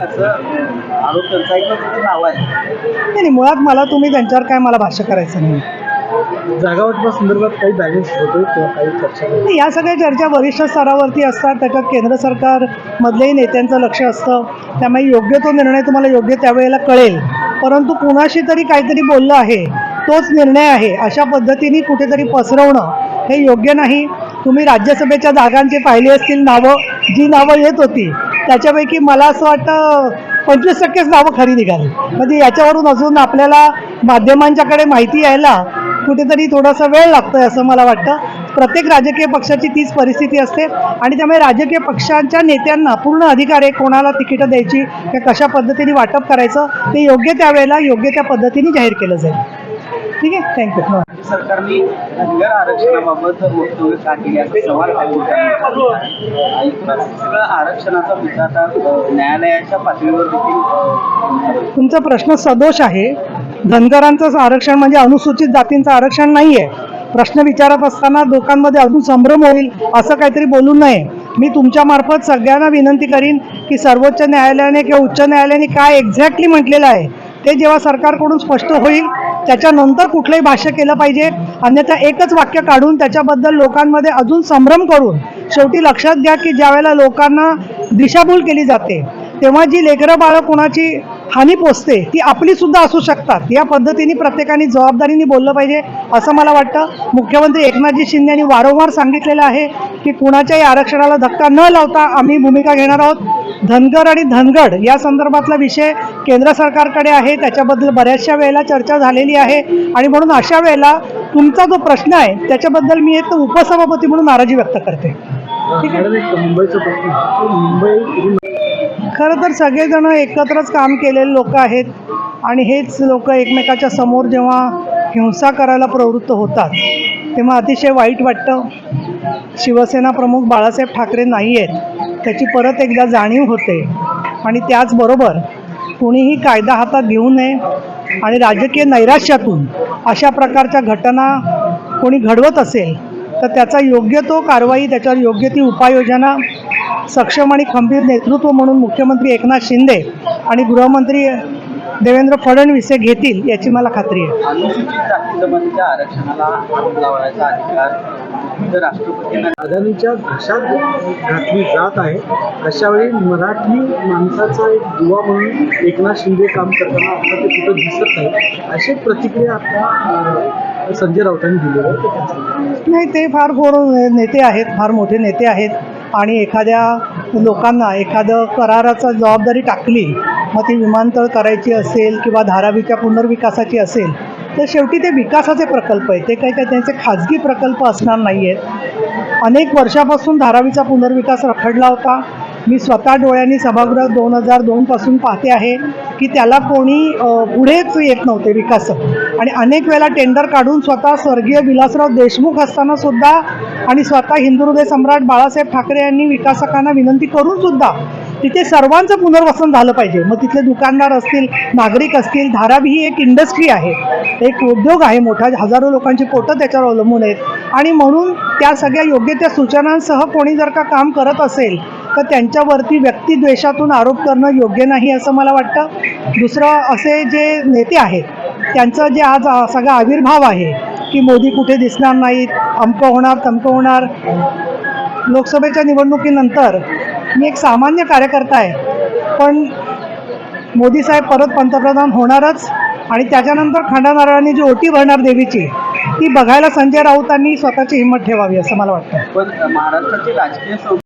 असं आरोप त्यांचा एक नाव आहे. नाही नाही, मुळात मला तुम्ही त्यांच्यावर काय मला भाष्य करायचं नाही. जागा वाटपा संदर्भात काही बॅलन्स होतोय किंवा काही चर्चा नाही, या सगळ्या चर्चा वरिष्ठ स्तरावरती असतात. त्याच्यात केंद्र सरकारमधल्याही नेत्यांचं लक्ष असतं. त्यामुळे योग्य तो निर्णय तुम्हाला योग्य त्यावेळेला कळेल. परंतु कुणाशी तरी काहीतरी बोललं आहे, तोच निर्णय आहे, अशा पद्धतीने कुठेतरी पसरवणं हे योग्य नाही. तुम्ही राज्यसभेच्या जागांची पाहिली असतील नावं, जी नावं येत होती त्याच्यापैकी मला असं वाटतं 25%च नावं खरी निघाली. म्हणजे याच्यावरून अजून आपल्याला माध्यमांच्याकडे माहिती यायला कुठेतरी थोडासा वेळ लागतोय असं मला वाटतं. प्रत्येक राजकीय पक्षाची तीच परिस्थिती असते आणि त्यामुळे राजकीय पक्षांच्या नेत्यांना पूर्ण अधिकार आहे कोणाला तिकीटं द्यायची किंवा कशा पद्धतीने वाटप करायचं ते योग्य त्यावेळेला योग्य त्या पद्धतीने जाहीर केलं जाईल. ठीक आहे, थँक्यू. सरकारने धनगर आरक्षणाबाबत वक्तव्य का केले असे सवाल सगळं आरक्षणाचा मुद्दा आता न्यायालयाच्या पातळीवर देखील. तुमचा प्रश्न सदोष आहे. धनगरांचं आरक्षण म्हणजे अनुसूचित जातींचं आरक्षण नाही आहे. प्रश्न विचारत असताना लोकांमध्ये अजून संभ्रम होईल असं काहीतरी बोलू नये. मी तुमच्यामार्फत सगळ्यांना विनंती करीन की सर्वोच्च न्यायालयाने किंवा उच्च न्यायालयाने काय एक्झॅक्टली म्हटलेलं आहे ते जेव्हा सरकारकडून स्पष्ट होईल त्याच्यानंतर कुठलंही भाष्य केलं पाहिजे. अन्यथा एकच वाक्य काढून त्याच्याबद्दल लोकांमध्ये अजून संभ्रम करून शेवटी लक्षात घ्या की ज्यावेळेला लोकांना दिशाभूल केली जाते तेव्हा जी लेकरं बाळं कोणाची हानी पोचते ती आपलीसुद्धा असू शकतात. या पद्धतीने प्रत्येकाने जबाबदारीने बोललं पाहिजे असं मला वाटतं. मुख्यमंत्री एकनाथजी शिंदे यांनी वारंवार सांगितलेलं आहे की कुणाच्याही आरक्षणाला धक्का न लावता आम्ही भूमिका घेणार आहोत. धनगर आणि धनगड या संदर्भातला विषय केंद्र सरकारकडे आहे. त्याच्याबद्दल बऱ्याचशा वेळेला चर्चा झालेली आहे आणि म्हणून अशा वेळेला तुमचा जो प्रश्न आहे त्याच्याबद्दल मी एक उपसभापती म्हणून नाराजी व्यक्त करते. ठीक आहे. मुंबईचा प्रश्न मुंबई खरं तर सगळेजण एकत्रच काम केलेले लोक आहेत आणि हेच लोक एकमेकाच्या समोर जेव्हा हिंसा करायला प्रवृत्त होतात तेव्हा अतिशय वाईट वाटतं. शिवसेना प्रमुख बाळासाहेब ठाकरे नाही आहेत त्याची परत एकदा जाणीव होते आणि त्याचबरोबर कोणीही कायदा हातात घेऊ नये आणि राजकीय नैराश्यातून अशा प्रकारच्या घटना कोणी घडवत असेल तर त्याचा योग्य तो कारवाई त्याच्यावर योग्य ती उपाययोजना सक्षम आणि खंबीर नेतृत्व म्हणून मुख्यमंत्री एकनाथ शिंदे आणि गृहमंत्री देवेंद्र फडणवीस हे घेतील याची मला खात्री आहे. अनुसूचित जाती जमातीच्या आरक्षणाला हात लावण्याचा अधिकार राष्ट्रपतींना अदानीच्या घशात घातली जात आहे. अशावेळी मराठी माणसाचा एक दुवा म्हणून एकनाथ शिंदे काम करताना आपल्याला ते कुठं दिसत नाही अशी प्रतिक्रिया आता संजय राऊतांनी दिली आहे. नाही, ते फार नेते आहेत, फार मोठे नेते आहेत आणि एखाद्या लोकांना एखादं कराराचा जबाबदारी टाकली मग ती विमानतळ करायची असेल किंवा धारावीच्या पुनर्विकासाची असेल तर शेवटी ते विकासाचे प्रकल्प आहेत. ते काही त्यांचे खाजगी प्रकल्प असणार नाही आहेत. अनेक वर्षापासून धारावीचा पुनर्विकास रखडला होता. मी स्वतः डोळ्यांनी सभागृह 2002 पासून पाहते आहे की त्याला कोणी पुढेच येत नव्हते विकासक आणि अनेक वेळेला टेंडर काढून स्वतः स्वर्गीय विलासराव देशमुख असताना सुद्धा आणि स्वतः हिंदू हृदय सम्राट बाळासाहेब ठाकरे यांनी विकासकांना विनंती करून सुद्धा तिथे सर्वांचं पुनर्वसन झालं पाहिजे. मग तिथले दुकानदार असतील, नागरिक असतील. धारावी ही एक इंडस्ट्री आहे, एक उद्योग आहे मोठा. हजारो लोकांची पोटं त्याच्यावर अवलंबून आहेत आणि म्हणून त्या सगळ्या योग्य त्या सूचनांसह कोणी जर का काम करत असेल तर त्यांच्यावरती व्यक्तिद्वेषातून आरोप करणं योग्य नाही असं मला वाटतं. दुसरं असे जे नेते आहेत त्यांचं जे आज सगळा आविर्भाव आहे की मोदी कुठे दिसणार नाहीत, अमकं होणार तमकं होणार. लोकसभेच्या निवडणुकीनंतर मी एक सामान्य कार्यकर्ता आहे पण मोदी साहेब परत पंतप्रधान होणारच आणि त्याच्यानंतर खंडानारळांनी जी ओटी भरणार देवीची ती बघायला संजय राऊतांनी स्वतःची हिंमत ठेवावी असं मला वाटतं. पण महाराष्ट्राची राजकीय